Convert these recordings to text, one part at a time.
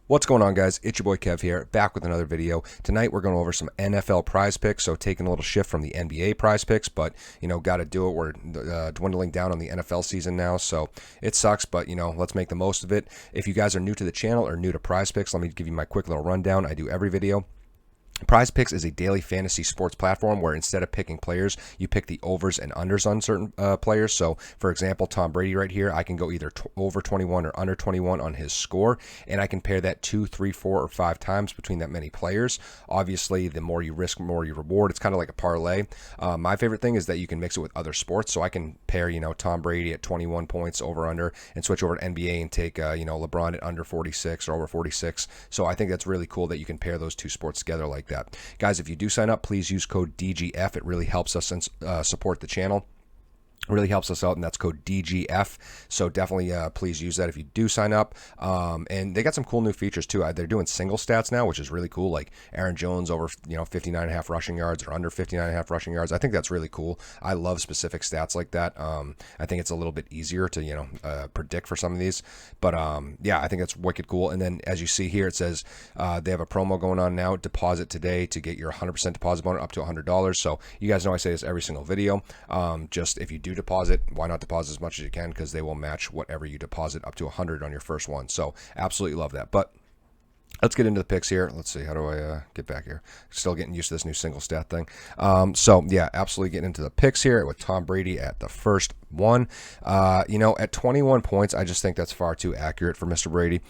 What's going on, guys? It's your boy Kev here, back with another video. Tonight we're going over some NFL prize picks, so taking a little shift from the NBA prize picks, but, got to do it. We're dwindling down on the NFL season now, so it sucks, but, let's make the most of it. If you guys are new to the channel or new to prize picks, let me give you my quick little rundown. I do every video. Prizepicks is a daily fantasy sports platform where instead of picking players, you pick the overs and unders on certain players. So, for example, Tom Brady right here, I can go either over 21 or under 21 on his score, and I can pair that 2, 3, 4, or 5 times between that many players. Obviously, the more you risk, the more you reward. It's kind of like a parlay. My favorite thing is that you can mix it with other sports, so I can pair, Tom Brady at 21 points over under and switch over to NBA and take, LeBron at under 46 or over 46. So I think that's really cool that you can pair those two sports together like that. Guys, if you do sign up, please use code DGF. It really helps us and support the channel. Really helps us out, and that's code DGF. So definitely please use that if you do sign up. And they got some cool new features too. They're doing single stats now, which is really cool, like Aaron Jones over 59.5 rushing yards or under 59.5 rushing yards. I think that's really cool. I love specific stats like that. I think it's a little bit easier to predict for some of these, but yeah, I think that's wicked cool. And then as you see here, it says they have a promo going on now. Deposit today to get your 100% deposit bonus up to $100. So you guys know I say this every single video. Just if you do deposit, why not deposit as much as you can, because they will match whatever you deposit up to 100 on your first one. So absolutely love that. But let's get into the picks here. Let's see, how do I get back here? Still getting used to this new single stat thing. So yeah, absolutely getting into the picks here with Tom Brady at the first one. At 21 points, I just think that's far too accurate for Mr. Brady.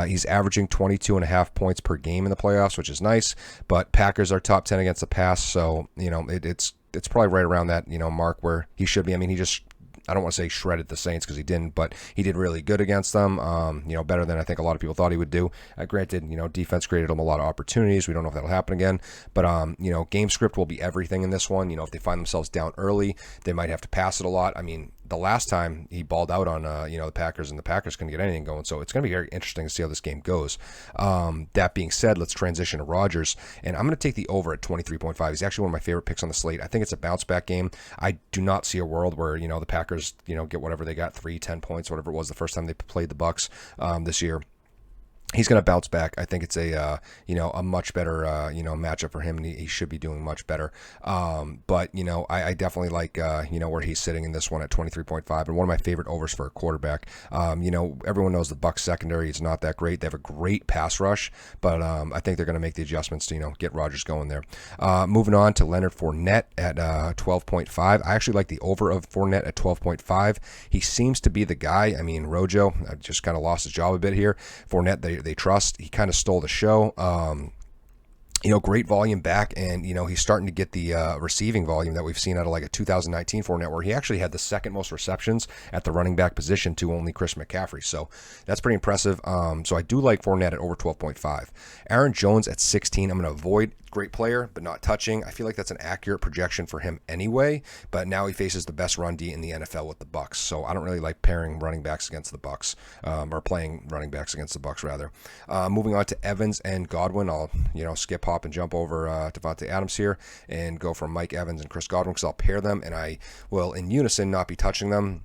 He's averaging 22.5 points per game in the playoffs, which is nice, but Packers are top 10 against the pass, so it's probably right around that mark where he should be. I mean, I don't want to say shredded the Saints because he didn't, but he did really good against them. Better than I think a lot of people thought he would do. Granted, defense created him a lot of opportunities. We don't know if that'll happen again, but game script will be everything in this one. If they find themselves down early, they might have to pass it a lot. I mean, the last time he balled out on the Packers, and the Packers couldn't get anything going, so it's going to be very interesting to see how this game goes. That being said, let's transition to Rodgers, and I'm going to take the over at 23.5. He's actually one of my favorite picks on the slate. I think it's a bounce back game. I do not see a world where the Packers get whatever they got, 10 points, whatever it was the first time they played the Bucks this year. He's going to bounce back. I think it's a much better matchup for him, and he should be doing much better. But I definitely like where he's sitting in this one at 23.5, and one of my favorite overs for a quarterback. Everyone knows the Bucs secondary is not that great. They have a great pass rush, but I think they're going to make the adjustments to get Rodgers going there. Moving on to Leonard Fournette at 12.5. I actually like the over of Fournette at 12.5. He seems to be the guy. I mean, Rojo just kind of lost his job a bit here. Fournette, they trust. He kind of stole the show. Great volume back, and he's starting to get the receiving volume that we've seen out of like a 2019 Fournette, where he actually had the second most receptions at the running back position to only Chris McCaffrey. So that's pretty impressive. So I do like Fournette at over 12.5. Aaron Jones at 16. I'm going to avoid. Great player, but not touching. I feel like that's an accurate projection for him anyway, but now he faces the best run D in the NFL with the Bucs, so I don't really like pairing running backs against the Bucs, or playing running backs against the Bucs rather. Moving on to Evans and Godwin, I'll skip, hop, and jump over Davante Adams here and go for Mike Evans and Chris Godwin, because I'll pair them, and I will in unison not be touching them.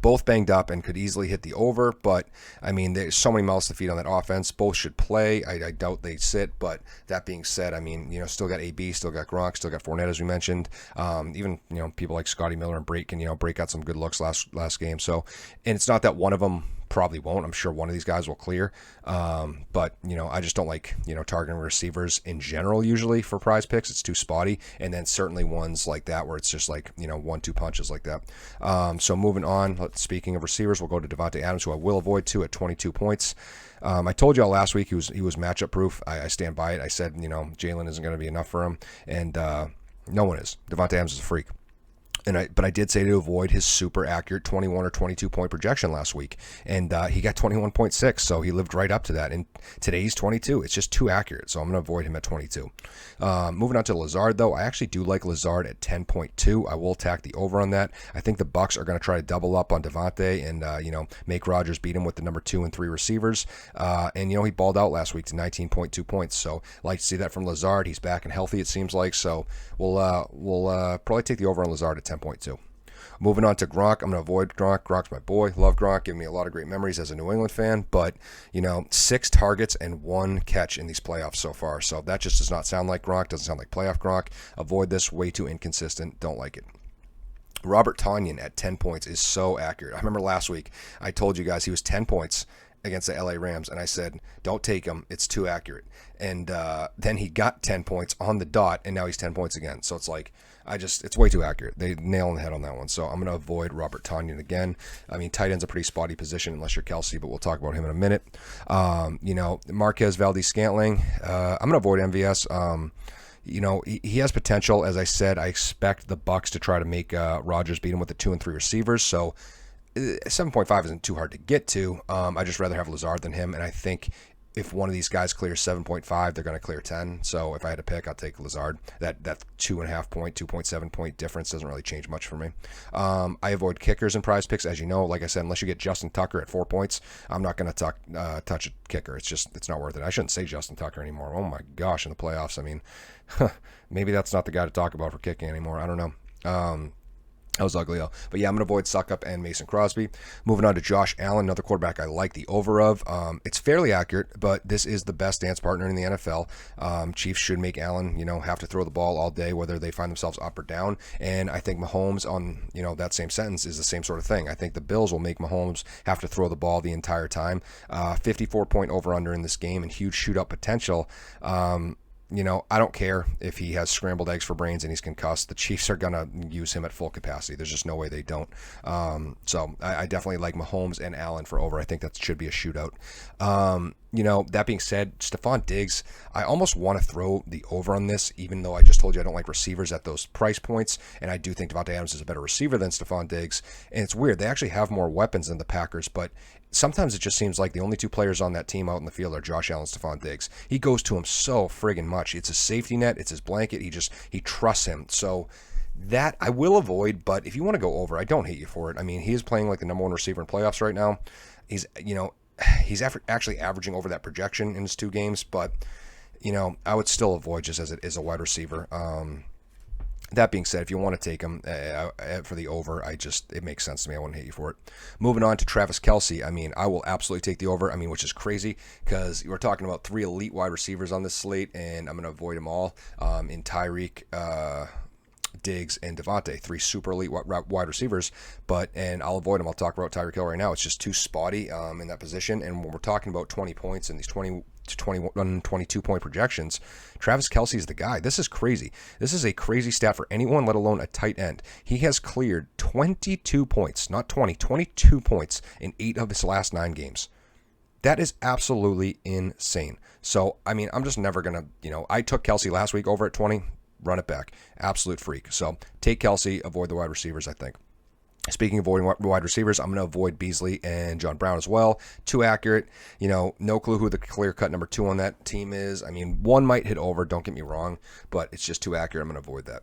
Both banged up and could easily hit the over, but I mean, there's so many mouths to feed on that offense. Both should play. I doubt they sit, but that being said, I mean, still got AB, still got Gronk, still got Fournette, as we mentioned. Even people like Scotty Miller and Brake can break out some good looks last game. So, and it's not that one of them probably won't. I'm sure one of these guys will clear. But I just don't like targeting receivers in general usually for prize picks. It's too spotty, and then certainly ones like that where it's just like 1-2 punches like that. So moving on, speaking of receivers, we'll go to Davante Adams, who I will avoid too at 22 points. I told y'all last week he was matchup proof. I stand by it. I said Jalen isn't going to be enough for him, and no one is. Davante Adams is a freak. But I did say to avoid his super accurate 21 or 22 point projection last week, and he got 21.6, so he lived right up to that. And today's 22. It's just too accurate, so I'm going to avoid him at 22. Moving on to Lazard, though, I actually do like Lazard at 10.2. I will tack the over on that. I think the Bucs are going to try to double up on Davante and make Rodgers beat him with the number 2 and 3 receivers. And he balled out last week to 19.2 points, so like to see that from Lazard. He's back and healthy, it seems like. So we'll probably take the over on Lazard at 10.2. Moving on to Gronk, I'm going to avoid Gronk. Gronk's my boy. Love Gronk. Gave me a lot of great memories as a New England fan. But, 6 targets and 1 catch in these playoffs so far. So that just does not sound like Gronk. Doesn't sound like playoff Gronk. Avoid this. Way too inconsistent. Don't like it. Robert Tonyan at 10 points is so accurate. I remember last week I told you guys he was 10 points against the LA Rams, and I said, don't take him. It's too accurate. And then he got 10 points on the dot, and now he's 10 points again. So it's like, it's way too accurate. They nail on the head on that one. So I'm going to avoid Robert Tonyan again. I mean, tight end's a pretty spotty position unless you're Kelsey, but we'll talk about him in a minute. Marquez Valdes-Scantling, I'm going to avoid MVS. He has potential. As I said, I expect the Bucs to try to make Rodgers beat him with the 2 and 3 receivers. So 7.5 isn't too hard to get to. I just rather have Lazard than him, and I think if one of these guys clears 7.5, they're going to clear 10. So if I had to pick, I'll take Lazard. That 2.5 point, 2.7 point difference doesn't really change much for me. I avoid kickers and prize picks, as you know. Like I said, unless you get Justin Tucker at 4 points, I'm not going to touch a kicker. It's not worth it. I shouldn't say Justin Tucker anymore. Oh my gosh, in the playoffs. I mean, maybe that's not the guy to talk about for kicking anymore. I don't know. That was ugly, though. But yeah, I'm going to avoid Suckup and Mason Crosby. Moving on to Josh Allen, another quarterback I like the over of. It's fairly accurate, but this is the best dance partner in the NFL. Chiefs should make Allen, have to throw the ball all day, whether they find themselves up or down. And I think Mahomes on, that same sentence is the same sort of thing. I think the Bills will make Mahomes have to throw the ball the entire time. 54-point over-under in this game and huge shootout potential. I don't care if he has scrambled eggs for brains and he's concussed. The Chiefs are going to use him at full capacity. There's just no way they don't. So I definitely like Mahomes and Allen for over. I think that should be a shootout. That being said, Stephon Diggs, I almost want to throw the over on this, even though I just told you I don't like receivers at those price points. And I do think Devontae Adams is a better receiver than Stephon Diggs. And it's weird. They actually have more weapons than the Packers, but sometimes it just seems like the only 2 players on that team out in the field are Josh Allen and Stephon Diggs. He goes to him so friggin' much. It's a safety net. It's his blanket. He trusts him. So that I will avoid, but if you want to go over, I don't hate you for it. I mean, he is playing like the number 1 receiver in playoffs right now. He's actually averaging over that projection in his 2 games, but, I would still avoid just as it is a wide receiver. That being said, if you want to take him for the over, it makes sense to me. I wouldn't hate you for it. Moving on to Travis Kelce. I mean, I will absolutely take the over. I mean, which is crazy because we're talking about 3 elite wide receivers on this slate, and I'm going to avoid them all in Tyreek, Diggs, and Devontae, 3 super elite wide receivers, and I'll avoid them. I'll talk about Tyreek Hill right now. It's just too spotty in that position, and when we're talking about 20 points and these 20 to 21, 22 point projections, Travis Kelce is the guy. This is crazy. This is a crazy stat for anyone, let alone a tight end. He has cleared 22 points, not 20, 22 points in 8 of his last 9 games. That is absolutely insane. So, I mean, I'm just never going to, I took Kelce last week over at 20, run it back. Absolute freak. So take Kelce, avoid the wide receivers, I think. Speaking of avoiding wide receivers, I'm going to avoid Beasley and John Brown as well. Too accurate. No clue who the clear-cut number 2 on that team is. I mean, one might hit over, don't get me wrong, but it's just too accurate. I'm going to avoid that.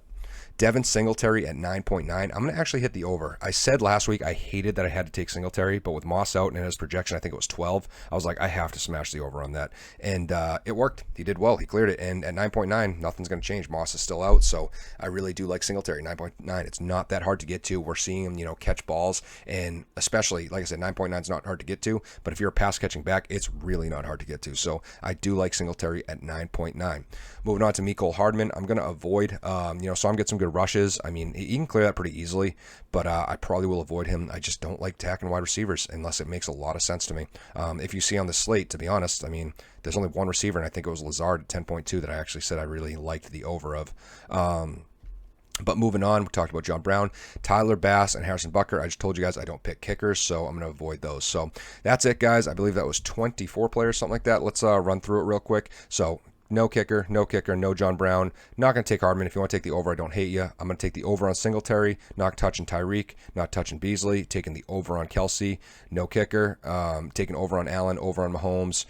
Devin Singletary at 9.9. I'm going to actually hit the over. I said last week I hated that I had to take Singletary, but with Moss out and in his projection, I think it was 12, I was like, I have to smash the over on that. And it worked. He did well. He cleared it. And at 9.9, nothing's going to change. Moss is still out, so I really do like Singletary. 9.9, it's not that hard to get to. We're seeing him, catch balls, and especially, like I said, 9.9 is not hard to get to, but if you're a pass-catching back, it's really not hard to get to. So I do like Singletary at 9.9. Moving on to Mecole Hardman, I'm going to avoid, saw him get some good rushes. I mean, he can clear that pretty easily, but I probably will avoid him. I just don't like tacking wide receivers unless it makes a lot of sense to me. If you see on the slate, to be honest, I mean, there's only one receiver, and I think it was Lazard at 10.2 that I actually said I really liked the over of. But moving on, we talked about John Brown, Tyler Bass, and Harrison Butker. I just told you guys I don't pick kickers, so I'm going to avoid those. So that's it, guys. I believe that was 24 players, something like that. Let's run through it real quick. So no kicker, no John Brown. Not going to take Hardman. If you want to take the over, I don't hate you. I'm going to take the over on Singletary, not touching Tyreek, not touching Beasley, taking the over on Kelce, no kicker, taking over on Allen, over on Mahomes.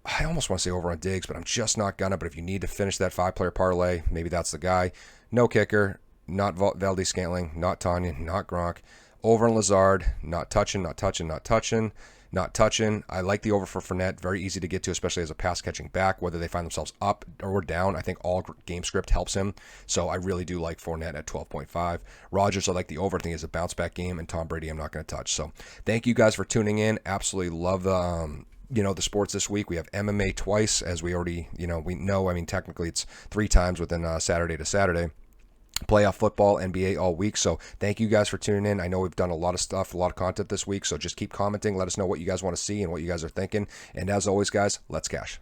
I almost want to say over on Diggs, but I'm just not going to. But if you need to finish that 5-player parlay, maybe that's the guy. No kicker, not Valdes-Scantling, not Tonyan, not Gronk. Over on Lazard, not touching. not touching. I like the over for Fournette. Very easy to get to, especially as a pass catching back, whether they find themselves up or down. I think all game script helps him. So I really do like Fournette at 12.5. Rodgers, I like the over. I think it's a bounce back game. And Tom Brady, I'm not going to touch. So thank you guys for tuning in. Absolutely love the sports this week. We have MMA twice, as we already, we know. I mean, technically it's 3 times within Saturday to Saturday. Playoff football, NBA all week. So thank you guys for tuning in. I know we've done a lot of stuff, a lot of content this week. So just keep commenting. Let us know what you guys want to see and what you guys are thinking. And as always, guys, let's cash.